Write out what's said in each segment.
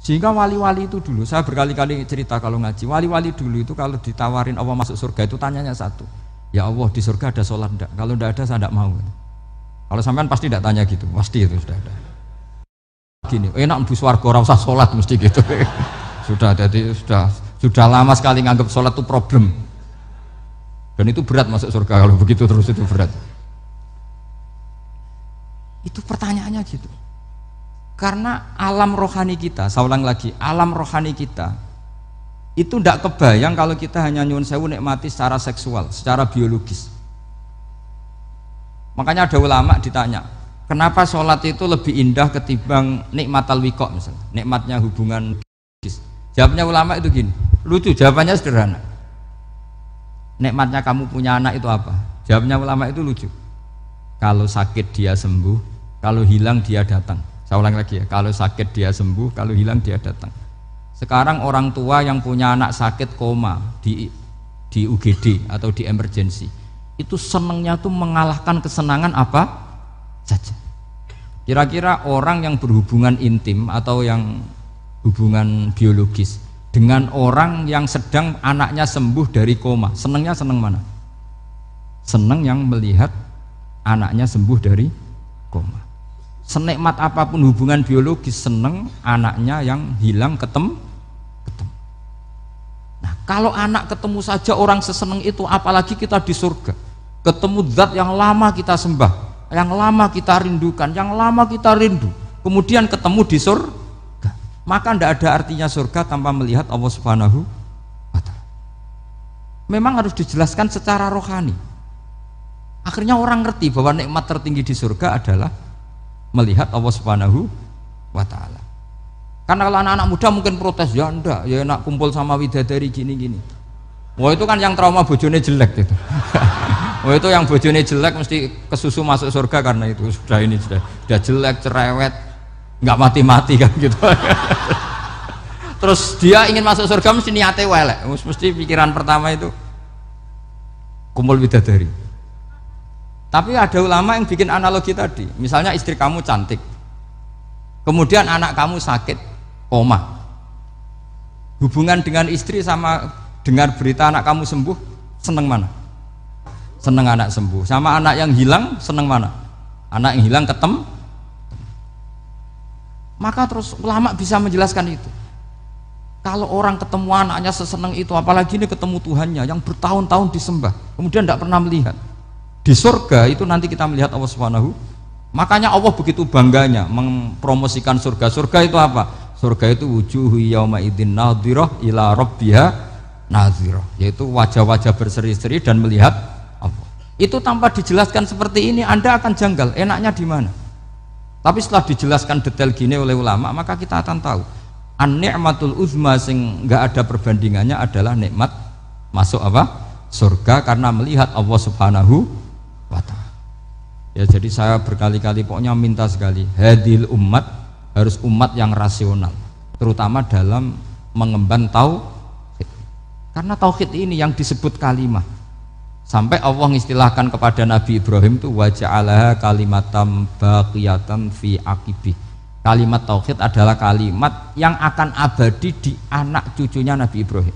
Sehingga wali-wali itu dulu, saya berkali-kali cerita kalau ngaji, wali-wali dulu itu kalau ditawarin Allah masuk surga itu tanyanya satu, ya Allah di surga ada sholat enggak? Kalau enggak ada saya enggak mau. Kalau sampean pasti enggak tanya gitu, pasti itu sudah ada. Gini, enak mlebu swarga ora usah sholat mesti gitu. Sudah jadi sudah lama sekali nganggap sholat itu problem. Dan itu berat masuk surga kalau begitu terus itu berat. Itu pertanyaannya gitu. Karena alam rohani kita, saya ulang lagi, alam rohani kita itu tidak kebayang kalau kita hanya nyuwun sewu nikmati secara seksual, secara biologis. Makanya ada ulama ditanya, kenapa sholat itu lebih indah ketimbang nikmatal wiqo misalnya, nikmatnya hubungan biologis. Jawabnya ulama itu gini, lucu, jawabannya sederhana. Nikmatnya kamu punya anak itu apa? Jawabnya ulama itu lucu. Kalau sakit dia sembuh, kalau hilang dia datang. Saya ulang lagi ya, kalau sakit dia sembuh, kalau hilang dia datang. Sekarang orang tua yang punya anak sakit koma di UGD atau di emergency, itu senangnya tuh mengalahkan kesenangan apa saja. Kira-kira orang yang berhubungan intim atau yang hubungan biologis dengan orang yang sedang anaknya sembuh dari koma, senangnya senang mana? Senang yang melihat anaknya sembuh dari koma. Senikmat apapun hubungan biologis, seneng anaknya yang hilang ketemu. Nah, kalau anak ketemu saja orang seseneng itu, apalagi kita di surga, ketemu zat yang lama kita sembah, yang lama kita rindukan, yang lama kita rindu, kemudian ketemu di surga, maka tidak ada artinya surga tanpa melihat Allah Subhanahu wa Ta'ala. Memang harus dijelaskan secara rohani. Akhirnya orang ngerti bahwa nikmat tertinggi di surga adalah melihat Allah Subhanahu wa Ta'ala. Karena kalau anak-anak muda mungkin protes, ya enggak, ya enak kumpul sama widadari gini-gini. Wah itu kan yang trauma bojone jelek gitu. Wah itu yang bojone jelek mesti kesusu masuk surga karena itu sudah jelek, cerewet, nggak mati-mati kan gitu. Terus dia ingin masuk surga mesti niate welek, mesti pikiran pertama itu kumpul widadari. Tapi ada ulama yang bikin analogi tadi, misalnya istri kamu cantik, kemudian anak kamu sakit, koma. Hubungan dengan istri sama dengar berita anak kamu sembuh, seneng mana? Seneng anak sembuh. Sama anak yang hilang, seneng mana? Anak yang hilang ketemu. Maka terus ulama bisa menjelaskan itu. Kalau orang ketemu anaknya seseneng itu, apalagi ini ketemu Tuhannya yang bertahun-tahun disembah, kemudian tidak pernah melihat. Di surga itu nanti kita melihat Allah Subhanahu. Makanya Allah begitu bangganya mempromosikan surga. Surga itu apa? Surga itu wujuhu yauma idzin nadhirah ila rabbiha nadhirah, yaitu wajah-wajah berseri-seri dan melihat Allah. Itu tanpa dijelaskan seperti ini Anda akan janggal, enaknya di mana? Tapi setelah dijelaskan detail gini oleh ulama, maka kita akan tahu an-ni'matul uzma sing enggak ada perbandingannya adalah nikmat masuk apa? Surga karena melihat Allah Subhanahu wa Ta'ala. Ya jadi saya berkali-kali pokoknya minta sekali, hadil umat harus umat yang rasional, terutama dalam mengemban tauhid. Karena tauhid ini yang disebut kalimah. Sampai Allah mengistilahkan kepada Nabi Ibrahim itu wa ja'alaha kalimatam baqiyatan fi aqibih. Kalimat tauhid adalah kalimat yang akan abadi di anak cucunya Nabi Ibrahim.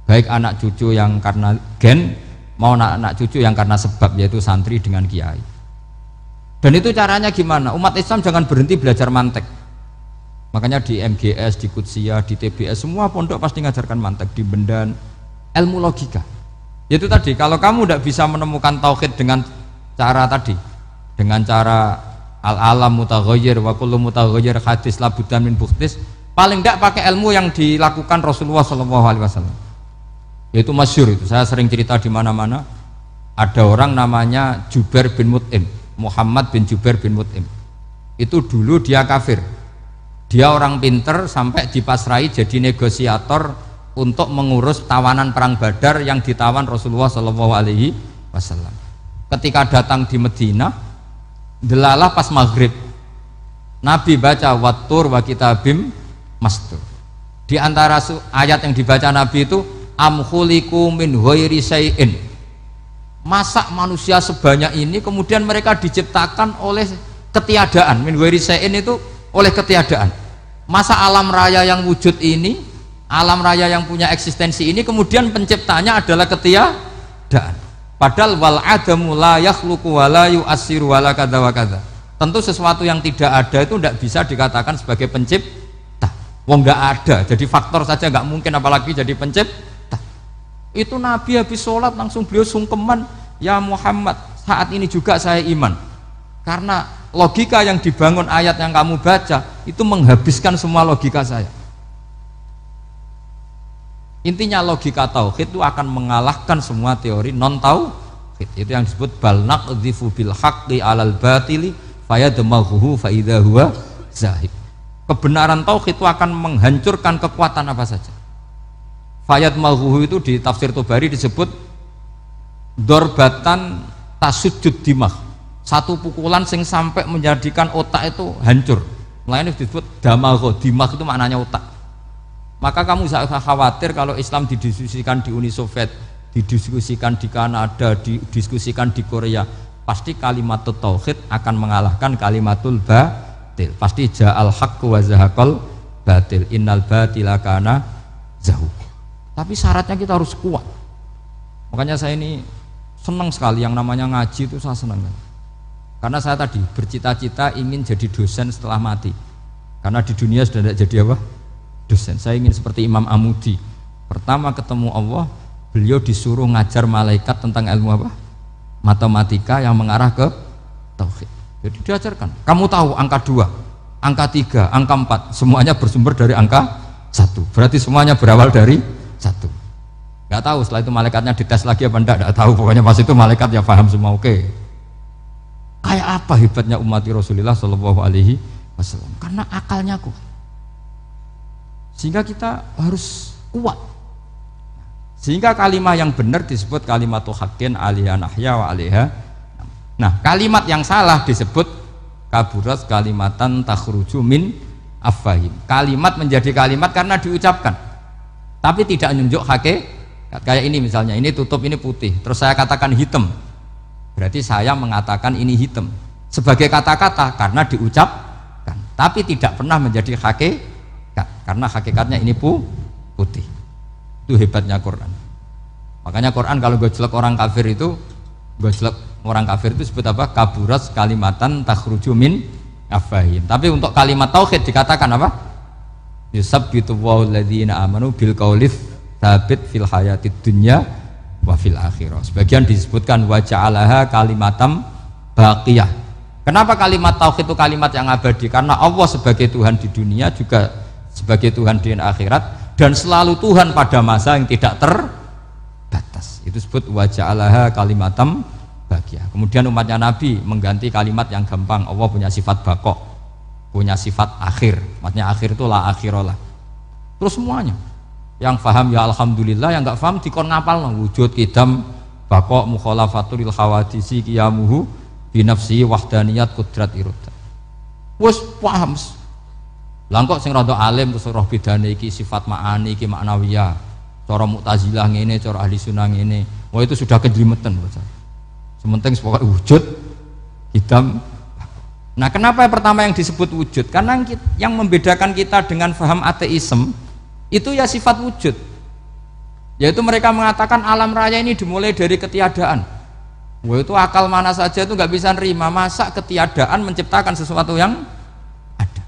Baik anak cucu yang karena gen mau anak cucu yang karena sebab, yaitu santri dengan kiai. Dan itu caranya gimana? Umat Islam jangan berhenti belajar mantek. Makanya di MGS, di Qudsiyah, di TBS semua pondok pasti ngajarkan mantek, di Bendan, ilmu logika. Yaitu tadi, kalau kamu tidak bisa menemukan tauhid dengan cara tadi, dengan cara al-alam mutaghayyir wa kullu mutaghayyir hadis labudan min bukhtis, paling tidak pakai ilmu yang dilakukan Rasulullah SAW. Yaitu masyhur itu, saya sering cerita di mana-mana. Ada orang namanya Jubair bin Mut'im, Muhammad bin Jubair bin Mut'im. Itu dulu dia kafir. Dia orang pinter sampai dipasrai jadi negosiator untuk mengurus tawanan perang Badar yang ditawan Rasulullah SAW. Ketika datang di Medina, delalah pas maghrib, Nabi baca wattur wa kitabim mastur. Di antara ayat yang dibaca Nabi itu am khuliqu min ghairi syai'in, masa manusia sebanyak ini kemudian mereka diciptakan oleh ketiadaan. Min ghairi syai'in itu oleh ketiadaan. Masa alam raya yang wujud ini, alam raya yang punya eksistensi ini, kemudian penciptanya adalah ketiadaan. Padahal wal adamu la yakhluqu wa la yu'assiru wa la kadza wa kadza. Tentu sesuatu yang tidak ada itu tidak bisa dikatakan sebagai pencipta. Wong nggak ada, jadi faktor saja nggak mungkin, apalagi jadi pencipta. Itu Nabi habis sholat langsung beliau sungkeman, ya Muhammad, saat ini juga saya iman. Karena logika yang dibangun ayat yang kamu baca itu menghabiskan semua logika saya. Intinya logika tauhid itu akan mengalahkan semua teori non tauhid. Itu yang disebut bal naqdhifu bil haqqi 'alal batili fayadmaghuhu fa idza huwa zahib. Kebenaran tauhid itu akan menghancurkan kekuatan apa saja. Fayadmaghuhu itu di tafsir Tobari disebut dorbatan tasujud dimah. Satu pukulan sing sampai menjadikan otak itu hancur. Makanya disebut damagho, dimah itu maknanya otak. Maka kamu jangan khawatir kalau Islam didiskusikan di Uni Soviet, didiskusikan di Kanada, didiskusikan di Korea, pasti kalimat tauhid akan mengalahkan kalimatul batil. Pasti ja'al haqqu wa zahaqal batil, innal batila kana zahuq. Tapi syaratnya kita harus kuat. Makanya saya ini senang sekali yang namanya ngaji itu, saya senang. Karena saya tadi bercita-cita ingin jadi dosen setelah mati. Karena di dunia sudah tidak jadi apa? Dosen. Saya ingin seperti Imam Amudi. Pertama ketemu Allah, beliau disuruh ngajar malaikat tentang ilmu apa? Matematika yang mengarah ke tauhid. Jadi diajarkan. Kamu tahu angka 2, angka 3, angka 4, semuanya bersumber dari angka 1. Berarti semuanya berawal dari 1. Gak tahu setelah itu malaikatnya dites lagi apa enggak, enggak tahu. Pokoknya pas itu malaikat ya paham semua. Oke. Kayak apa hebatnya umat Rasulullah Shallallahu Alaihi Wasallam? Karena akalnya kuat. Sehingga kita harus kuat. Sehingga kalimat yang benar disebut kalimatu haqqin 'alaiha nahya wa 'alaiha. Nah, kalimat yang salah disebut kaburat kalimatan takhruju min afwahim. Kalimat menjadi kalimat karena diucapkan, tapi tidak menunjuk hakikat. Kayak ini misalnya, ini tutup, ini putih, terus saya katakan hitam, berarti saya mengatakan ini hitam sebagai kata-kata karena diucapkan, tapi tidak pernah menjadi hakikat karena hakikatnya ini putih. Itu hebatnya Quran. Makanya Quran kalau gojlek orang kafir itu, gojlek orang kafir itu sebut apa? Kaburas kalimatan takhruju min afwahim. Tapi untuk kalimat tauhid dikatakan apa? Yusabbitu walladzina amanu bil qaulits tsabit fil hayatid dunya wa fil akhirah. Sebagian disebutkan wa ja'alaha kalimatam baqiyah. Kenapa kalimat tauhid itu kalimat yang abadi? Karena Allah sebagai Tuhan di dunia juga sebagai Tuhan di akhirat, dan selalu Tuhan pada masa yang tidak terbatas. Itu disebut wa ja'alaha kalimatam baqiyah. Kemudian umatnya Nabi mengganti kalimat yang gampang. Allah punya sifat baqo, punya sifat akhir. Maksudnya akhir itu la akhirullah. Terus semuanya yang faham ya alhamdulillah, yang nggak faham dikon ngapal wujud kidam baqo mukhalafatul khawadisi qiyamuhu binafsi wahdaniyat kudrat irodat. Wes paham. Lah kok sing rada alim terus roh bedane iki sifat ma'ani iki maknawiyah. Cara Mu'tazilah ngene, cara ahli sunnah ngene. Wah itu sudah kejelimetan bocah. Sementing pokoknya wujud hitam. Nah, kenapa pertama yang disebut wujud? Karena yang membedakan kita dengan faham ateisme itu ya sifat wujud. Yaitu mereka mengatakan alam raya ini dimulai dari ketiadaan. Wah itu akal mana saja itu nggak bisa nerima, masa ketiadaan menciptakan sesuatu yang ada.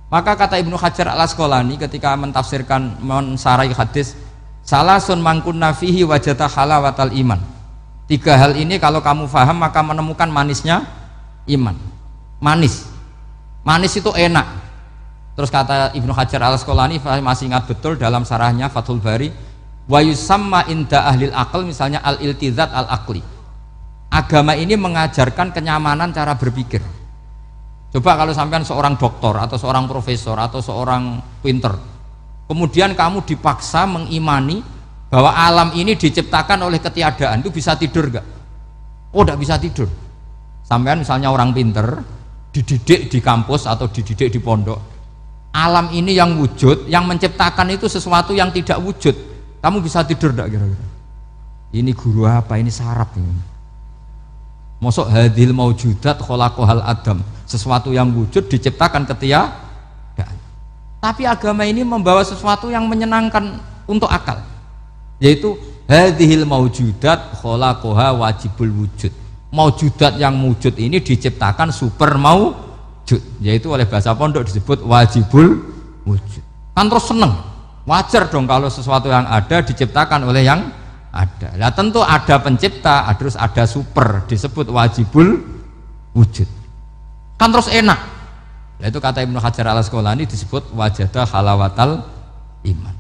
Maka kata Ibnu Hajar al-Asqalani ketika mentafsirkan mensarai hadis, salasun mangkunna fihi wajata halawatal iman. 3 hal ini kalau kamu faham maka menemukan manisnya iman. Manis itu enak. Terus kata Ibnu Hajar al-Asqalani, masih ingat betul dalam sarahnya Fathul Bari, wa yusamma inda ahlil aql, misalnya al-iltizat al-aqli. Agama ini mengajarkan kenyamanan cara berpikir. Coba kalau sampean seorang doktor atau seorang profesor atau seorang pinter, kemudian kamu dipaksa mengimani bahwa alam ini diciptakan oleh ketiadaan, itu bisa tidur gak? Oh tidak bisa tidur. Sampean misalnya orang pinter dididik di kampus atau dididik di pondok, alam ini yang wujud, yang menciptakan itu sesuatu yang tidak wujud, kamu bisa tidur gak kira-kira? Ini guru apa? Ini sarap ini. Mosok hadil maujudat khalaqahal adam, sesuatu yang wujud diciptakan ketiadaan. Tapi agama ini membawa sesuatu yang menyenangkan untuk akal, yaitu hadhil maujudat khalaqaha wajibul wujud. Maujudat yang wujud ini diciptakan super maujud, yaitu oleh bahasa pondok disebut wajibul wujud. Kan terus seneng, wajar dong kalau sesuatu yang ada diciptakan oleh yang ada. Nah tentu ada pencipta, terus ada super, disebut wajibul wujud. Kan terus enak. Nah, itu kata Ibnu Hajar al Asqalani disebut wajadah halawatal iman.